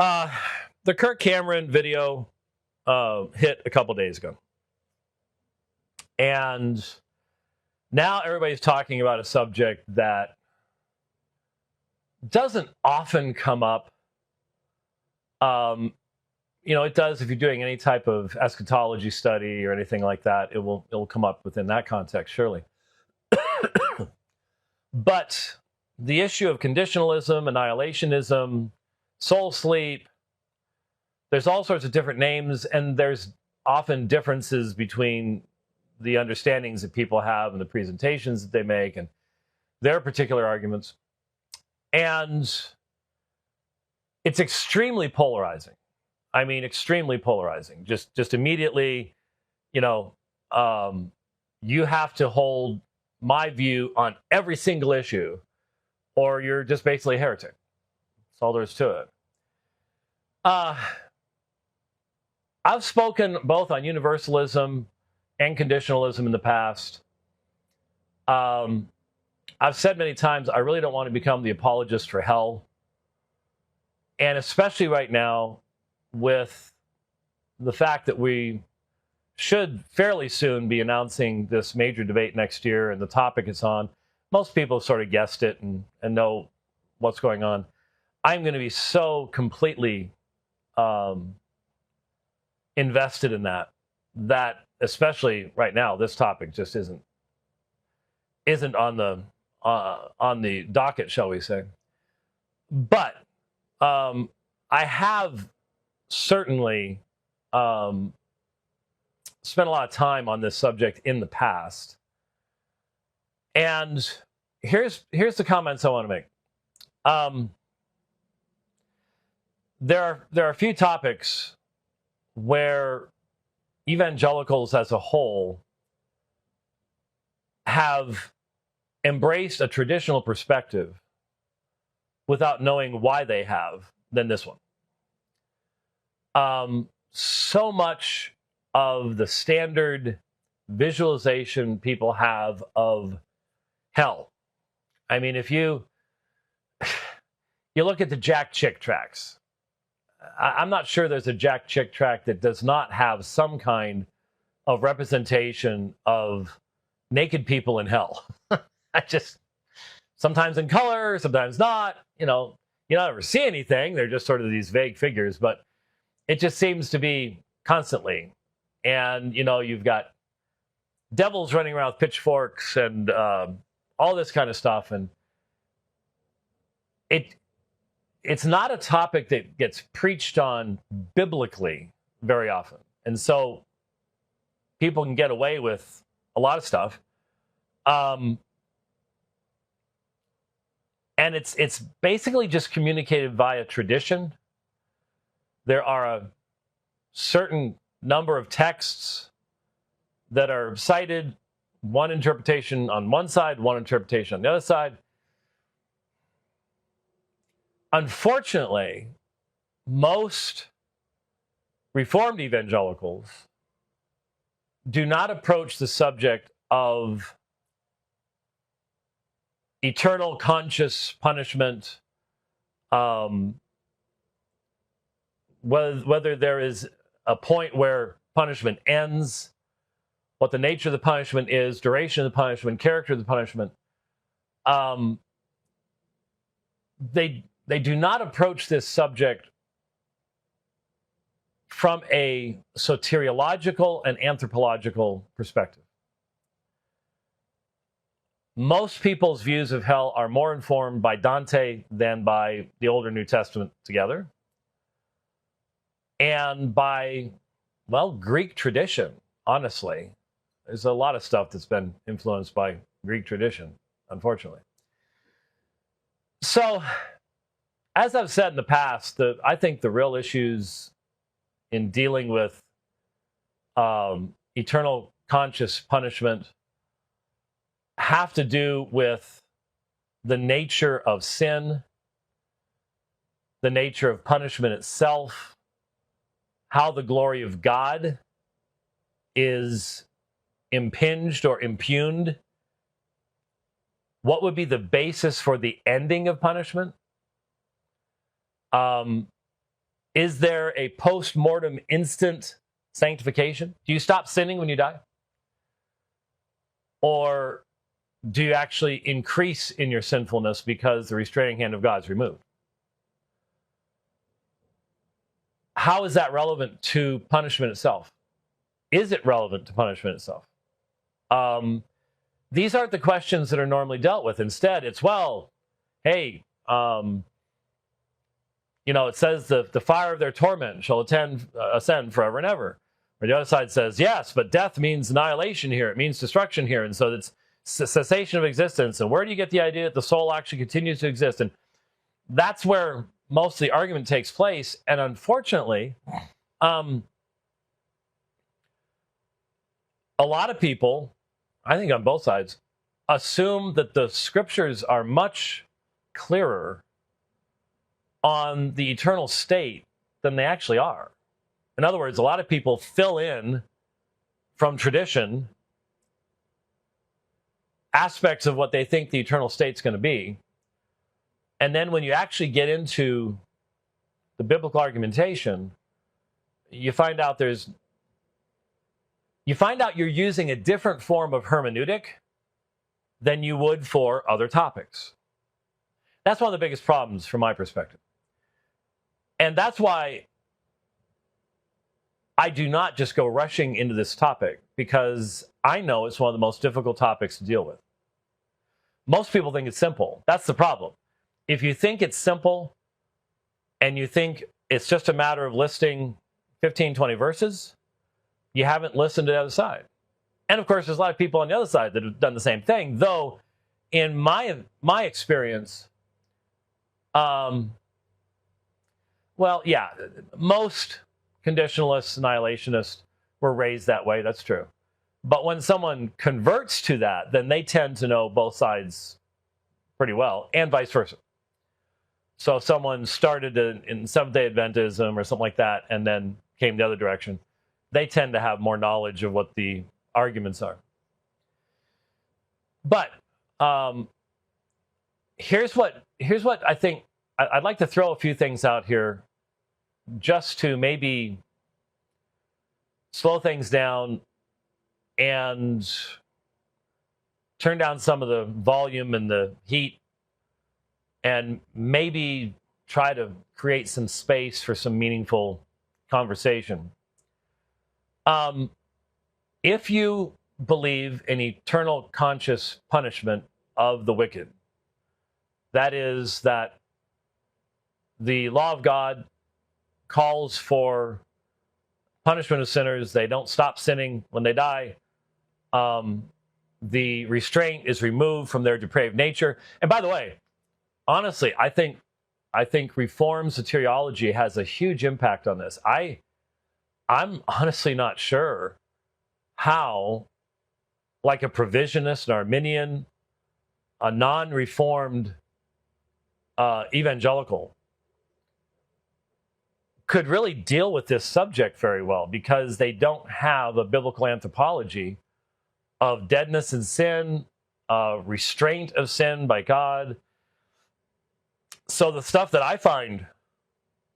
Uh, the Kirk Cameron video hit a couple days ago. And now everybody's talking about a subject that doesn't often come up. It does if you're doing any type of eschatology study or anything like that. It'll come up within that context, surely. But the issue of conditionalism, annihilationism, soul sleep, there's all sorts of different names, and there's often differences between the understandings that people have and the presentations that they make and their particular arguments. And it's extremely polarizing. I mean, extremely polarizing. Just immediately, you have to hold my view on every single issue, or you're just basically a heretic. That's all there is to it. I've spoken both on universalism and conditionalism in the past. I've said many times, I really don't want to become the apologist for hell. And especially right now, with the fact that we should fairly soon be announcing this major debate next year and the topic it's on. Most people have sort of guessed it and know what's going on. I'm going to be so completely invested in that especially right now, this topic just isn't on the docket, shall we say. But I have certainly spent a lot of time on this subject in the past. And here's the comments I want to make. There are a few topics where evangelicals as a whole have embraced a traditional perspective without knowing why they have than this one. So much of the standard visualization people have of hell. I mean, if you look at the Jack Chick tracks, I'm not sure there's a Jack Chick track that does not have some kind of representation of naked people in hell. Sometimes in color, sometimes not. You don't ever see anything. They're just sort of these vague figures, but it just seems to be constantly. And, you've got devils running around with pitchforks and all this kind of stuff. And it's not a topic that gets preached on biblically very often. And so people can get away with a lot of stuff. And it's basically just communicated via tradition. There are a certain number of texts that are cited, one interpretation on one side, one interpretation on the other side. Unfortunately, most Reformed evangelicals do not approach the subject of eternal conscious punishment, whether there is a point where punishment ends, what the nature of the punishment is, duration of the punishment, character of the punishment. They do not approach this subject from a soteriological and anthropological perspective. Most people's views of hell are more informed by Dante than by the Old or New Testament together, and by, Greek tradition, honestly. There's a lot of stuff that's been influenced by Greek tradition, unfortunately. So, as I've said in the past, I think the real issues in dealing with eternal conscious punishment have to do with the nature of sin, the nature of punishment itself, how the glory of God is impinged or impugned. What would be the basis for the ending of punishment? Is there a post-mortem instant sanctification? Do you stop sinning when you die? Or do you actually increase in your sinfulness because the restraining hand of God is removed? How is that relevant to punishment itself? Is it relevant to punishment itself? These aren't the questions that are normally dealt with. Instead, it's, well, hey, it says the fire of their torment shall ascend forever and ever. Or the other side says, yes, but death means annihilation here. It means destruction here. And so it's cessation of existence. And where do you get the idea that the soul actually continues to exist? And that's where most of the argument takes place. And unfortunately, a lot of people, I think on both sides, assume that the scriptures are much clearer on the eternal state than they actually are. In other words, a lot of people fill in from tradition aspects of what they think the eternal state's going to be. And then when you actually get into the biblical argumentation, you find out you're using a different form of hermeneutic than you would for other topics. That's one of the biggest problems from my perspective. And that's why I do not just go rushing into this topic, because I know it's one of the most difficult topics to deal with. Most people think it's simple. That's the problem. If you think it's simple and you think it's just a matter of listing 15, 20 verses, you haven't listened to the other side. And of course, there's a lot of people on the other side that have done the same thing, though in my experience, most conditionalists, annihilationists were raised that way. That's true. But when someone converts to that, then they tend to know both sides pretty well, and vice versa. So if someone started in Seventh-day Adventism or something like that and then came the other direction, they tend to have more knowledge of what the arguments are. But here's what I think. I'd like to throw a few things out here just to maybe slow things down and turn down some of the volume and the heat, and maybe try to create some space for some meaningful conversation. If you believe in eternal conscious punishment of the wicked, that is, that the law of God calls for punishment of sinners. They don't stop sinning when they die. The restraint is removed from their depraved nature. And by the way, honestly, I think Reformed soteriology has a huge impact on this. I'm honestly not sure how, like a provisionist, an Arminian, a non-Reformed evangelical, could really deal with this subject very well, because they don't have a biblical anthropology of deadness and sin, restraint of sin by God. So the stuff that I find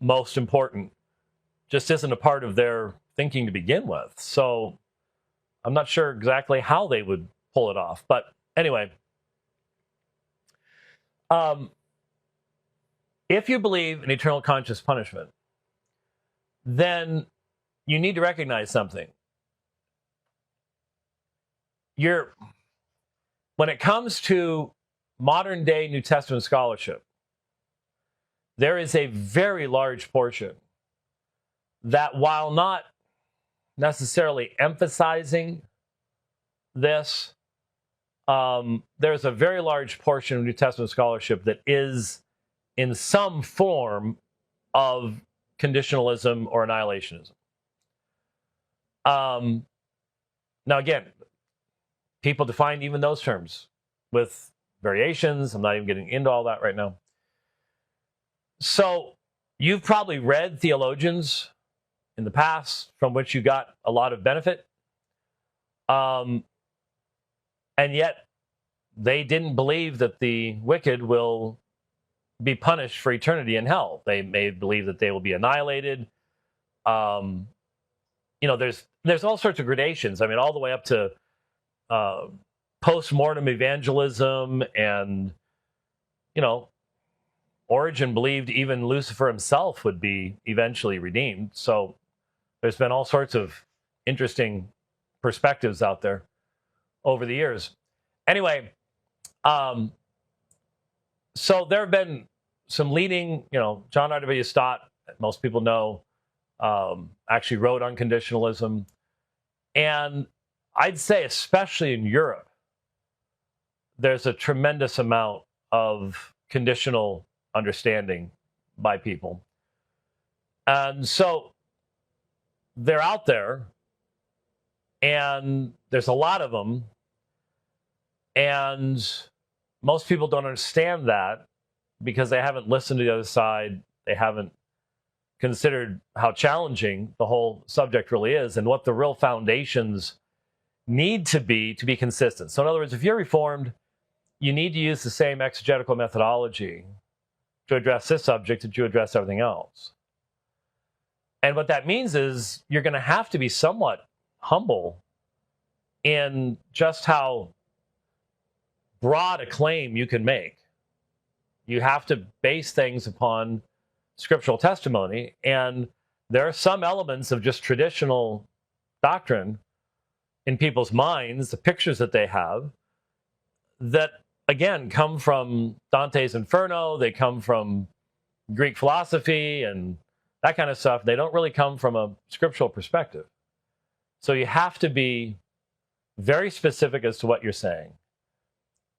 most important just isn't a part of their thinking to begin with. So I'm not sure exactly how they would pull it off. But anyway, if you believe in eternal conscious punishment, then you need to recognize something. When it comes to modern day New Testament scholarship, there is a very large portion that, while not necessarily emphasizing this, there's a very large portion of New Testament scholarship that is in some form of conditionalism or annihilationism. Now, again, people define even those terms with variations. I'm not even getting into all that right now. So you've probably read theologians in the past from which you got a lot of benefit. And yet they didn't believe that the wicked will be punished for eternity in hell. They may believe that they will be annihilated. There's all sorts of gradations. I mean, all the way up to post-mortem evangelism, and Origen believed even Lucifer himself would be eventually redeemed. So there's been all sorts of interesting perspectives out there over the years. Anyway, so there have been some leading, John R.W. Stott, most people know, actually wrote on conditionalism. And I'd say, especially in Europe, there's a tremendous amount of conditional understanding by people. And so they're out there, and there's a lot of them. And most people don't understand that because they haven't listened to the other side. They haven't considered how challenging the whole subject really is and what the real foundations need to be consistent. So in other words, if you're Reformed, you need to use the same exegetical methodology to address this subject that you address everything else. And what that means is you're going to have to be somewhat humble in just how broad a claim you can make. You have to base things upon scriptural testimony, and there are some elements of just traditional doctrine in people's minds, the pictures that they have, that again come from Dante's Inferno. They come from Greek philosophy and that kind of stuff. They don't really come from a scriptural perspective. So you have to be very specific as to what you're saying.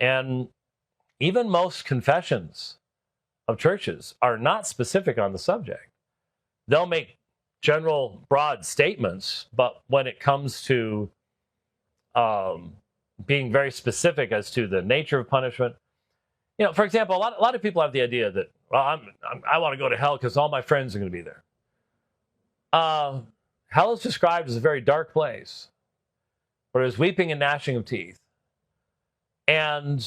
And even most confessions of churches are not specific on the subject. They'll make general, broad statements, but when it comes to being very specific as to the nature of punishment, for example, a lot of people have the idea that, well, I want to go to hell because all my friends are going to be there. Hell is described as a very dark place, where there's weeping and gnashing of teeth. And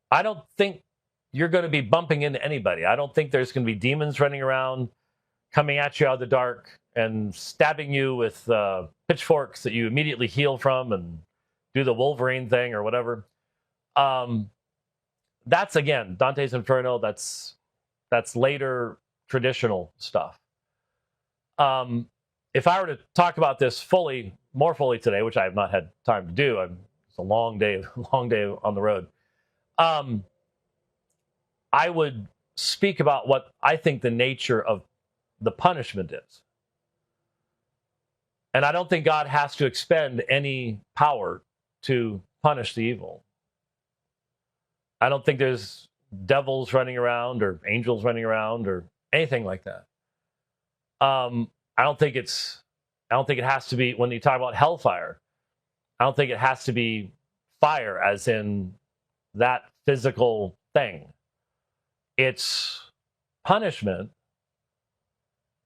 I don't think you're going to be bumping into anybody. I don't think there's going to be demons running around, coming at you out of the dark and stabbing you with pitchforks that you immediately heal from and do the Wolverine thing or whatever. That's, again, Dante's Inferno. That's later traditional stuff. If I were to talk about this more fully today, which I have not had time to do, it's a long day on the road. I would speak about what I think the nature of the punishment is. And I don't think God has to expend any power to punish the evil. I don't think there's devils running around or angels running around or anything like that. I don't think it has to be, when you talk about hellfire, I don't think it has to be fire as in that physical thing. It's punishment,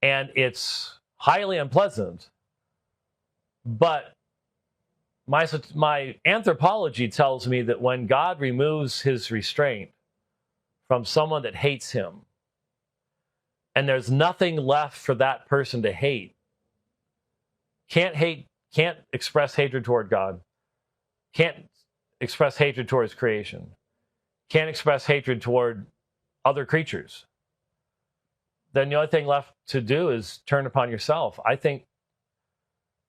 and it's highly unpleasant. But my anthropology tells me that when God removes his restraint from someone that hates him, and there's nothing left for that person to hate, can't express hatred toward God, can't express hatred towards creation, can't express hatred toward other creatures, then the only thing left to do is turn upon yourself. I think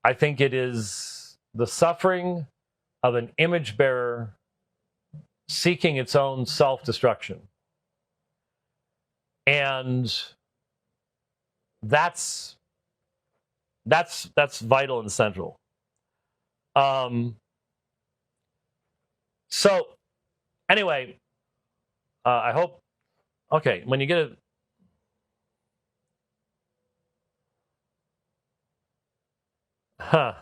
it is the suffering of an image bearer seeking its own self-destruction. And that's vital and central. So anyway, I hope, okay, when you get it, I'm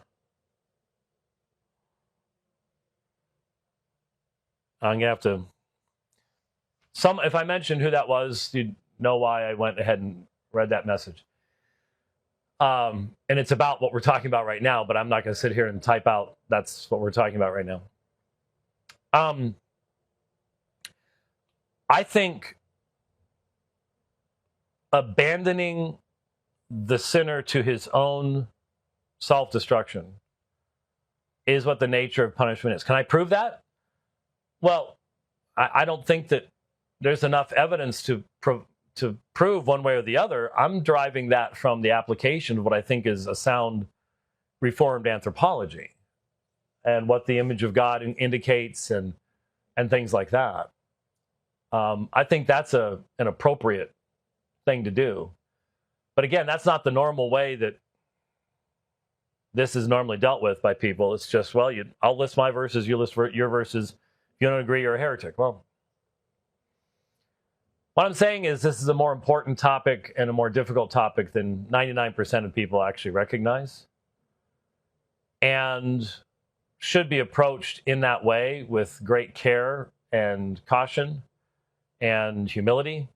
gonna have to, if I mentioned who that was, you'd know why I went ahead and read that message. And it's about what we're talking about right now, but I'm not going to sit here and type out that's what we're talking about right now. I think abandoning the sinner to his own self-destruction is what the nature of punishment is. Can I prove that? Well, I don't think that there's enough evidence to prove one way or the other. I'm deriving that from the application of what I think is a sound Reformed anthropology and what the image of God indicates and things like that. I think that's an appropriate thing to do. But again, that's not the normal way that this is normally dealt with by people. It's just, well, I'll list my verses, you list your verses. If you don't agree, you're a heretic. Well, what I'm saying is this is a more important topic and a more difficult topic than 99% of people actually recognize, and should be approached in that way with great care and caution and humility.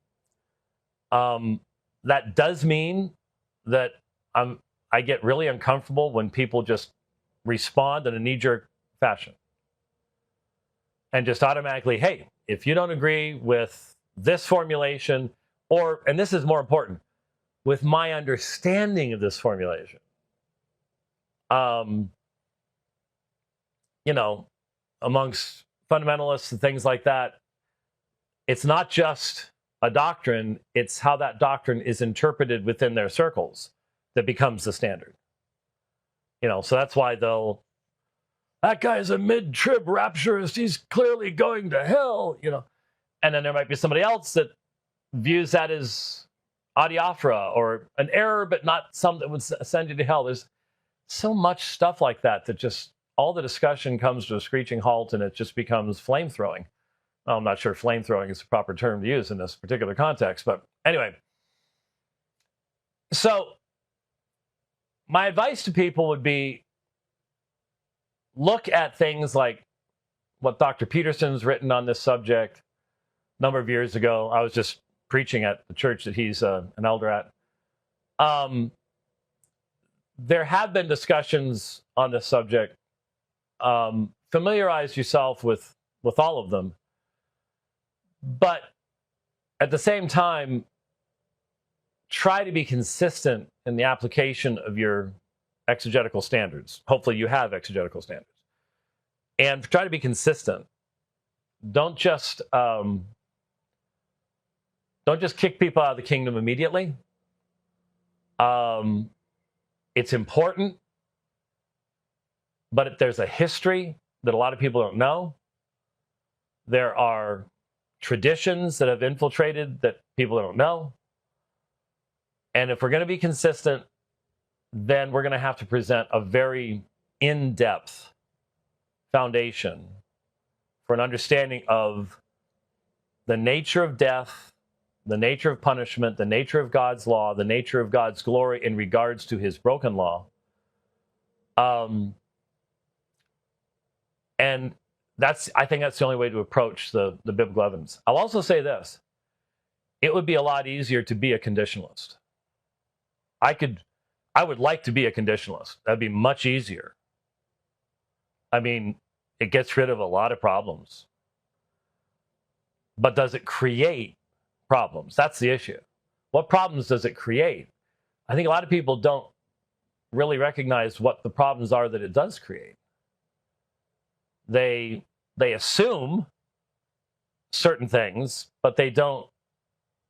That does mean that I get really uncomfortable when people just respond in a knee-jerk fashion and just automatically, hey, if you don't agree with this formulation, or, and this is more important, with my understanding of this formulation, amongst fundamentalists and things like that, it's not just a doctrine, it's how that doctrine is interpreted within their circles that becomes the standard. So that's why that guy's a mid-trib rapturist, he's clearly going to hell, And then there might be somebody else that views that as adiaphora or an error, but not some that would send you to hell. There's so much stuff like that just all the discussion comes to a screeching halt and it just becomes flame-throwing. I'm not sure flame-throwing is the proper term to use in this particular context, but anyway. So my advice to people would be, look at things like what Dr. Peterson's written on this subject a number of years ago. I was just preaching at the church that he's an elder at. There have been discussions on this subject. Familiarize yourself with all of them. But at the same time, try to be consistent in the application of your exegetical standards. Hopefully you have exegetical standards. And try to be consistent. Don't just kick people out of the kingdom immediately. It's important, but there's a history that a lot of people don't know. There are traditions that have infiltrated that people don't know. And if we're going to be consistent, then we're going to have to present a very in-depth foundation for an understanding of the nature of death, the nature of punishment, the nature of God's law, the nature of God's glory in regards to his broken law. And I think that's the only way to approach the biblical evidence. I'll also say this. It would be a lot easier to be a conditionalist. I would like to be a conditionalist. That'd be much easier. I mean, it gets rid of a lot of problems. But does it create problems? That's the issue. What problems does it create? I think a lot of people don't really recognize what the problems are that it does create. They assume certain things, but they don't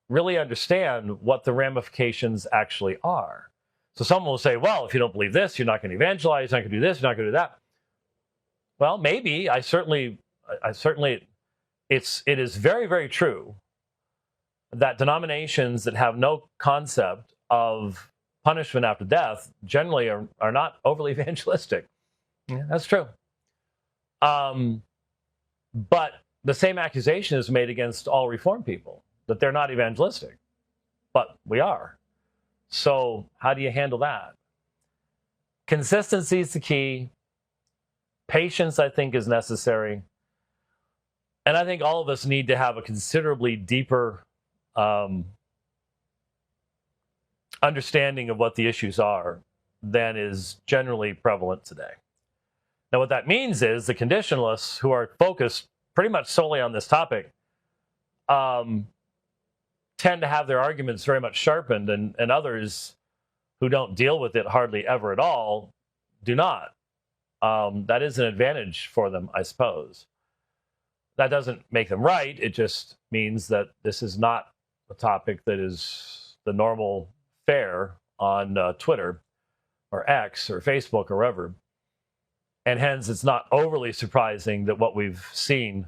really understand what the ramifications actually are. So someone will say, well, if you don't believe this, you're not going to evangelize, you're not going to do this, you're not going to do that. Well, maybe. It is very, very true that denominations that have no concept of punishment after death generally are not overly evangelistic. Yeah, that's true. But the same accusation is made against all Reformed people, that they're not evangelistic. But we are. So how do you handle that? Consistency is the key. Patience, I think, is necessary. And I think all of us need to have a considerably deeper understanding of what the issues are than is generally prevalent today. Now, what that means is the conditionalists who are focused pretty much solely on this topic, tend to have their arguments very much sharpened, and others who don't deal with it hardly ever at all do not. That is an advantage for them, I suppose. That doesn't make them right. It just means that this is not a topic that is the normal fare on Twitter or X or Facebook or wherever. And hence, it's not overly surprising that what we've seen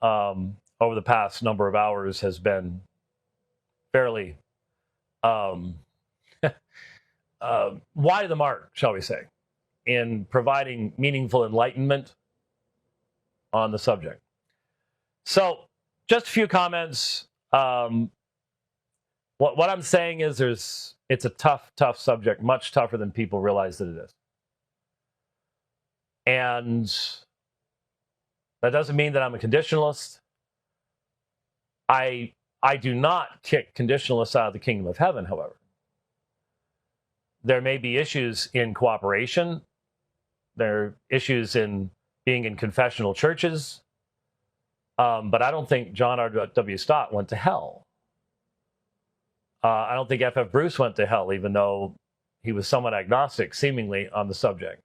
over the past number of hours has been fairly wide of the mark, shall we say, in providing meaningful enlightenment on the subject. So, just a few comments. What I'm saying is it's a tough subject, much tougher than people realize that it is. And that doesn't mean that I'm a conditionalist. I do not kick conditionalists out of the kingdom of heaven, however. There may be issues in cooperation. There are issues in being in confessional churches. But I don't think John R.W. Stott went to hell. I don't think F.F. Bruce went to hell, even though he was somewhat agnostic, seemingly, on the subject.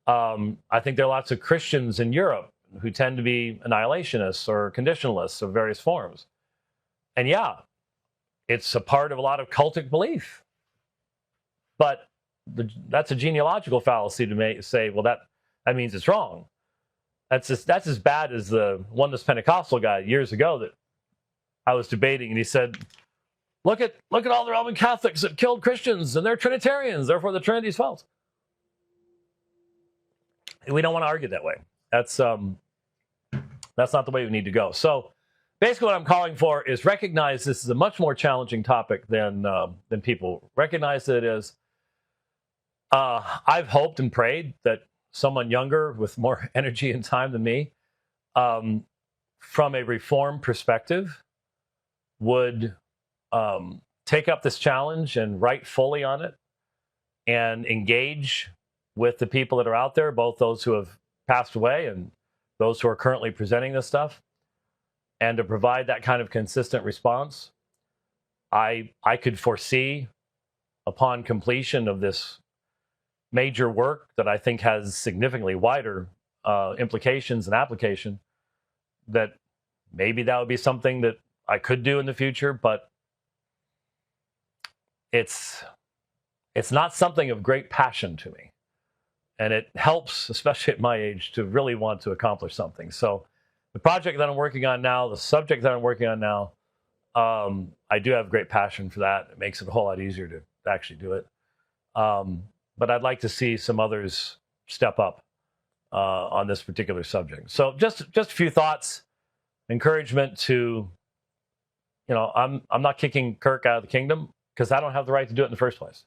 I think there are lots of Christians in Europe who tend to be annihilationists or conditionalists of various forms. And yeah, it's a part of a lot of cultic belief. But that's a genealogical fallacy to say, well, that means it's wrong. That's as bad as the Oneness Pentecostal guy years ago that I was debating, and he said, look at all the Roman Catholics that killed Christians, and they're Trinitarians, therefore the Trinity's false. We don't want to argue that way. That's not the way we need to go. So basically what I'm calling for is recognize this is a much more challenging topic than people recognize that it is. I've hoped and prayed that someone younger with more energy and time than me, from a reform perspective, would take up this challenge and write fully on it and engage with the people that are out there, both those who have passed away and those who are currently presenting this stuff, and to provide that kind of consistent response. I could foresee, upon completion of this major work that I think has significantly wider implications and application, that maybe that would be something that I could do in the future, but it's not something of great passion to me. And it helps, especially at my age, to really want to accomplish something. So the project that I'm working on now, the subject that I'm working on now, I do have great passion for that. It makes it a whole lot easier to actually do it. But I'd like to see some others step up on this particular subject. So just a few thoughts, encouragement to, I'm not kicking Kirk out of the kingdom because I don't have the right to do it in the first place.